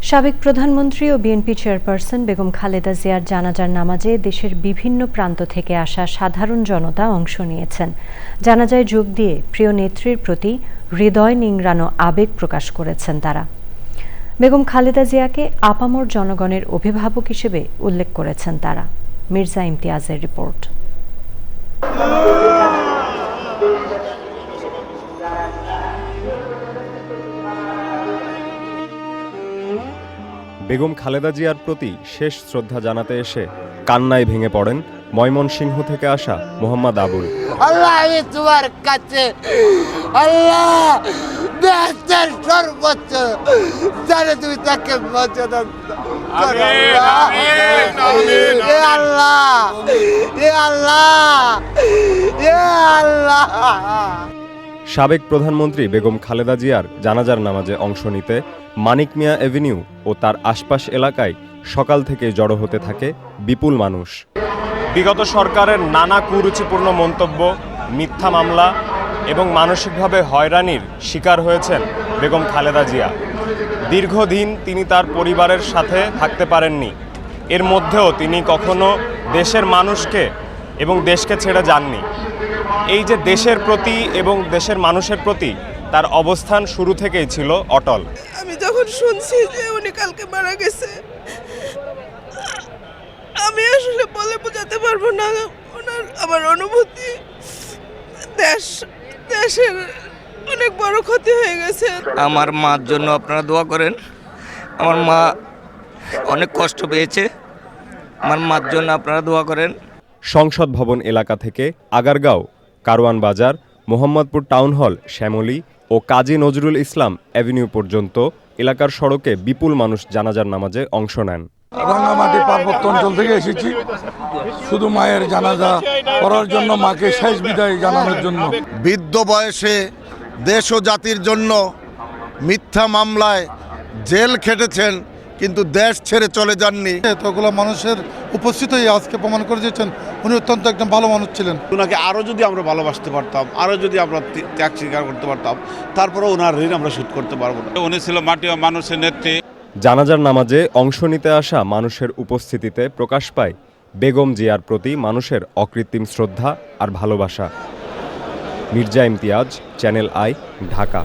সাবেক প্রধানমন্ত্রী ও BNP chairperson Begum Khaleda জিয়ার জানাজার নামাজে দেশের বিভিন্ন প্রান্ত থেকে আসা সাধারণ জনতা অংশ নিয়েছেন। জানাজায় যোগ দিয়ে প্রিয় নেত্রীর প্রতি হৃদয় নিংড়ানো আবেগ প্রকাশ করেছেন তারা। বেগম খালেদা জিয়াকে আপামর জনগণের অভিভাবক হিসেবে উল্লেখ করেছেন তারা। মির্জা ইমতিয়াজের রিপোর্ট। বেগম খালেদা জিয়ার প্রতি শেষ শ্রদ্ধা জানাতে এসে কান্নায় ভেঙে পড়েন ময়মনসিংহ থেকে আসা মোহাম্মদ আবুল। আল্লাহ, আমি তোমার কাছে আল্লাহ বেহেশতের সর্বোচ্চ জানে তুমি তাকে মর্যাদা সাবেক প্রধানমন্ত্রী বেগম খালেদা জিয়ার জানাজার নামাজে অংশ নিতে মানিক মিয়া এভিনিউ ও তার আশপাশ এলাকায় সকাল থেকে জড়ো হতে থাকে বিপুল মানুষ। বিগত সরকারের নানা কুরুচিপূর্ণ মন্তব্য, মিথ্যা মামলা এবং মানসিকভাবে হয়রানির শিকার হয়েছেন বেগম খালেদা জিয়া। দীর্ঘদিন তিনি তার পরিবারের সাথে থাকতে পারেননি। এর মধ্যেও তিনি কখনো দেশের মানুষকে এবং দেশকে ছেড়ে যাননি। এই যে দেশের প্রতি এবং দেশের মানুষের প্রতি তার অবস্থান শুরু থেকেই ছিল অটল। আমি যখন শুনছি যে উনি কালকে মারা গেছে, আমি আসলে বলে বোঝাতে পারবো না ওনার আমার অনুভূতি। দেশের অনেক বড় ক্ষতি হয়ে গেছে। আমার মার জন্য আপনারা দোয়া করেন। আমার মা অনেক কষ্ট পেয়েছে, আমার মার জন্য আপনারা দোয়া করেন। সংসদ ভবন এলাকা থেকে আগারগাঁও, কারওয়ান বাজার, মোহাম্মদপুর টাউন হল, শ্যামলী ও কাজী নজরুল ইসলাম অ্যাভিনিউ পর্যন্ত এলাকার সড়কে বিপুল মানুষ জানাজার নামাজে অংশ নেন। রাঙ্গামাটি পার্বত্য অঞ্চল থেকে এসেছি শুধু মায়ের জানাজা করার জন্য, মাকে শেষ বিদায় জানানোর জন্য। বৃদ্ধ বয়সে দেশ ও জাতির জন্য মিথ্যা মামলায় জেল খেটেছেন, কিন্তু দেশ ছেড়ে চলে যাননি। এতগুলো মানুষের উপস্থিতই আজকে প্রমাণ করে দিয়েছেন উনি অত্যন্ত একদম ভালো মানুষ ছিলেন। ওনাকে আরও যদি আমরা ভালোবাসতে পারতাম, আরও যদি আমরা ত্যাগ স্বীকার করতে পারতাম, তারপরে ওনার ঋণ আমরা শোধ করতে পারবো না। উনি ছিল মাটি ও মানুষের নেত্রী। জানাজার নামাজে অংশ নিতে আসা মানুষের উপস্থিতিতে প্রকাশ পায় বেগম জিয়ার প্রতি মানুষের অকৃত্রিম শ্রদ্ধা আর ভালোবাসা। Mirza Imtiaz, channel I, Dhaka.